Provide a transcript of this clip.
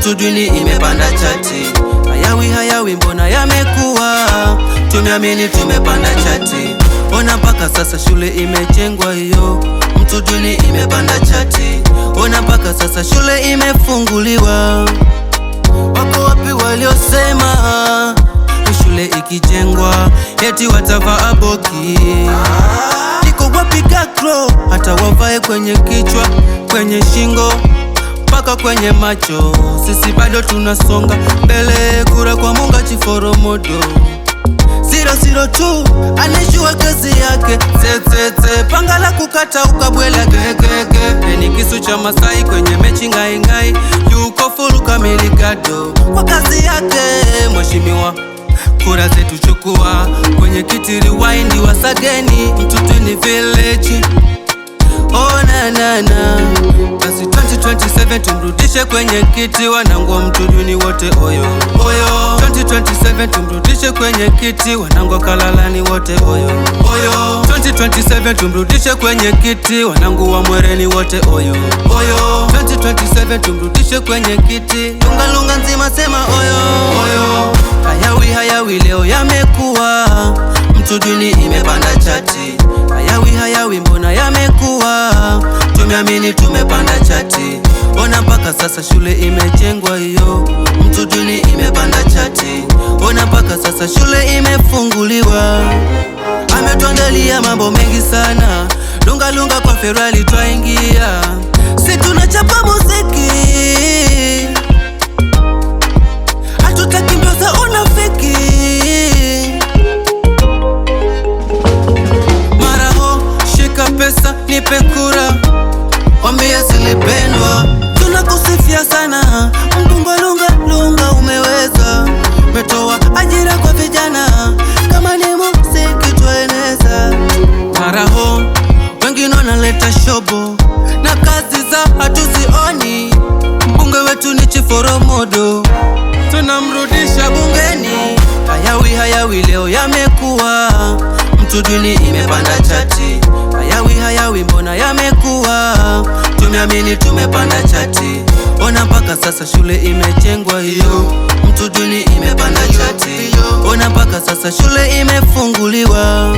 mtu duni imepanda chati. Hayawi mbona yamekuwa, tumeamini tumepanda chati. Ona mpaka sasa shule imejengwa hiyo, mtu duni imepanda chati. Ona mpaka sasa shule imefunguliwa. Wako wapi waliosema shule ikijengwa eti watavaa boki? Niko wapi kakro, hata wavae kwenye kichwa, kwenye shingo, mpaka kwenye macho. Sisi bado tunasonga mbele, kura kwa Munga Chiforomodo. 002 anejua kazi yake, tete panga la kukata ukabwela gegege. Ni kisu cha Masai kwenye mechi ngai, yuko full kamili gado kwa kazi yake. Mheshimiwa, kura zetu chukua, kwenye kiti rewind wasageni, mtutu ni village. Oh na basi 2027 tumrudishe kwenye kiti, wanangu mtu duni wote oyo. 2027 tumrudishe kwenye kiti, wanangu Kalalani wote oyo. 2027 tumrudishe kwenye kiti, wanangu wa Mwereni wote oyo. 2027 tumrudishe kwenye kiti, lunga nzima sema oyo. Hayawi leo yamekuwa, mtu duni imepanda chati. Hayawi mbona yamekuwa, tumeamini tumepanda chati. Ona mpaka sasa shule imejengwa hiyo, mtu duni imepanda chati. Ona mpaka sasa shule imefunguliwa. Ametuandalia mambo mengi sana, lunga kwa Ferali twaingia, si tunachapa muziki, hatutaki mbio za unafiki. Pesa nipe kura, wambia zilipendwa. Tunakusifia sana Mbungo lunga umeweza, metoa ajira kwa vijana, kama ni muziki tueneza. Maraho wengine wanaleta shobo na kazi za hatuzioni. Mbunge wetu ni Chiforomodo, tunamrudisha bungeni. Hayawi leo yamekuwa, mtu duni imepanda chati. Hayawi mbona yamekuwa, tumeamini tumepanda chati. Ona mpaka sasa shule imejengwa hiyo, mtu duni imepanda chati. Ona mpaka sasa shule imefunguliwa.